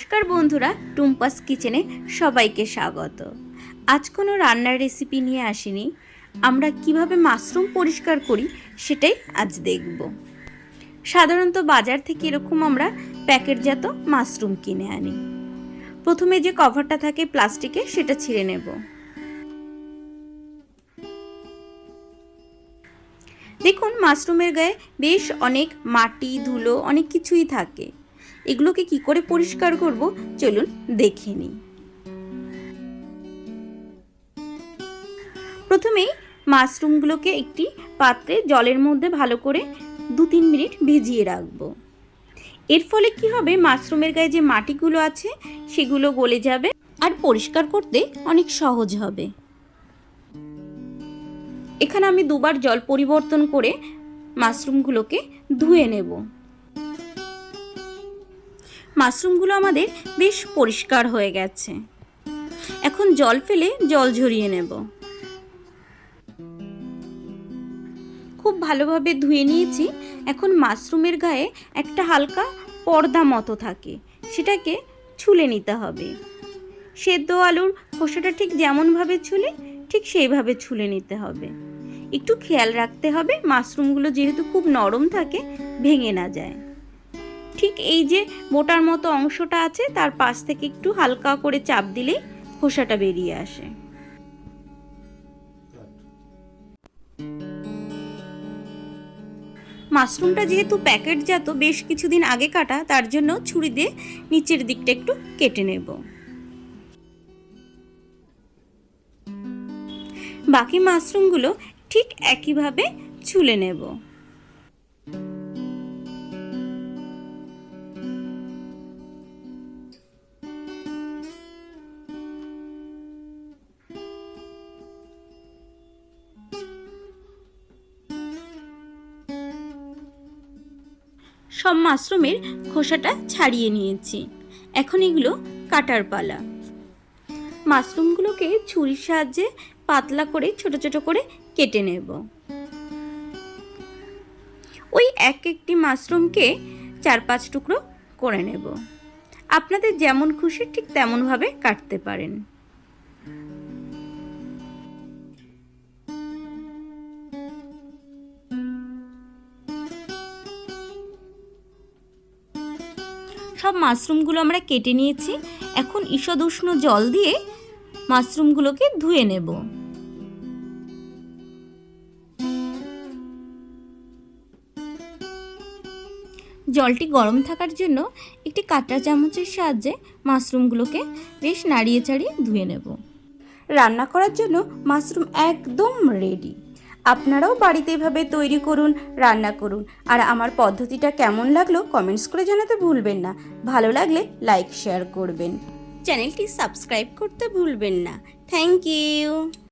নমস্কার বন্ধুরা, টুম্পাস কিচেনে সবাইকে স্বাগত। আজ কোনো রান্নার রেসিপি নিয়ে আসিনি, আমরা কিভাবে মাশরুম পরিষ্কার করি সেটাই আজ দেখব। সাধারণত বাজার থেকে এরকম আমরা প্যাকেটজাত মাশরুম কিনে আনি। প্রথমে যে কভারটা থাকে প্লাস্টিকে সেটা ছিঁড়ে নেব। দেখুন, মাশরুমের গায়ে বেশ অনেক মাটি, ধুলো, অনেক কিছুই থাকে। এগুলোকে কি করে পরিষ্কার করব চলুন দেখে নিই। প্রথমেই মাশরুমগুলোকে একটি পাত্রে জলের মধ্যে ভালো করে 2-3 মিনিট ভিজিয়ে রাখব। এর ফলে কি হবে, মাশরুমের গায়ে যে মাটিগুলো আছে সেগুলো গলে যাবে আর পরিষ্কার করতে অনেক সহজ হবে। এখানে আমি 2 বার জল পরিবর্তন করে মাশরুমগুলোকে ধুয়ে নেব। মাশরুমগুলো আমাদের বেশ পরিষ্কার হয়ে গেছে। এখন জল ফেলে জল ঝরিয়ে নেব। খুব ভালোভাবে ধুয়ে নিয়েছি। এখন মাশরুমের গায়ে একটা হালকা পর্দা মতো থাকে, সেটাকে ছুলে নিতে হবে। সেদ্ধ আলুর খোসাটা ঠিক যেমনভাবে ছুলে ঠিক সেইভাবে ছুলে নিতে হবে। একটু খেয়াল রাখতে হবে মাশরুমগুলো যেহেতু খুব নরম থাকে ভেঙে না যায়। ঠিক এই যে মোটার মতো অংশটা আছে তার পাশ থেকে একটু হালকা করে চাপ দিলেই খোসাটা বেরিয়ে আসে। মাশরুমটা যেহেতু প্যাকেটজাত, বেশ কিছুদিন আগে কাটা, তার জন্য ছুরি দিয়ে নিচের দিকটা একটু কেটে নেব। বাকি মাশরুমগুলো ঠিক একইভাবে ছুলে নেব। সব মাশরুমের খোসাটা ছাড়িয়ে নিয়েছি। এখন এগুলো কাটার পালা। মাশরুমগুলোকে ছুরির সাহায্যে পাতলা করে ছোট ছোট করে কেটে নেব। ওই একটি মাশরুমকে 4-5 টুকরো করে নেব। আপনাদের যেমন খুশি ঠিক তেমনভাবে কাটতে পারেন। সব মাশরুমগুলো আমরা কেটে নিয়েছি। এখন ঈষৎ উষ্ণ জল দিয়ে মাশরুমগুলোকে ধুয়ে নেব। জলটি গরম থাকার জন্য একটি কাঁটা চামচের সাহায্যে মাশরুমগুলোকে বেশ নাড়িয়ে চাড়িয়ে ধুয়ে নেব। রান্না করার জন্য মাশরুম একদম রেডি। আপনারাও বাড়িতে এভাবে তৈরি করুন, রান্না করুন। আর আমার পদ্ধতিটা কেমন লাগলো কমেন্টস করে জানাতে ভুলবেন না। ভালো লাগলে লাইক শেয়ার করবেন। চ্যানেলটি সাবস্ক্রাইব করতে ভুলবেন না। Thank you.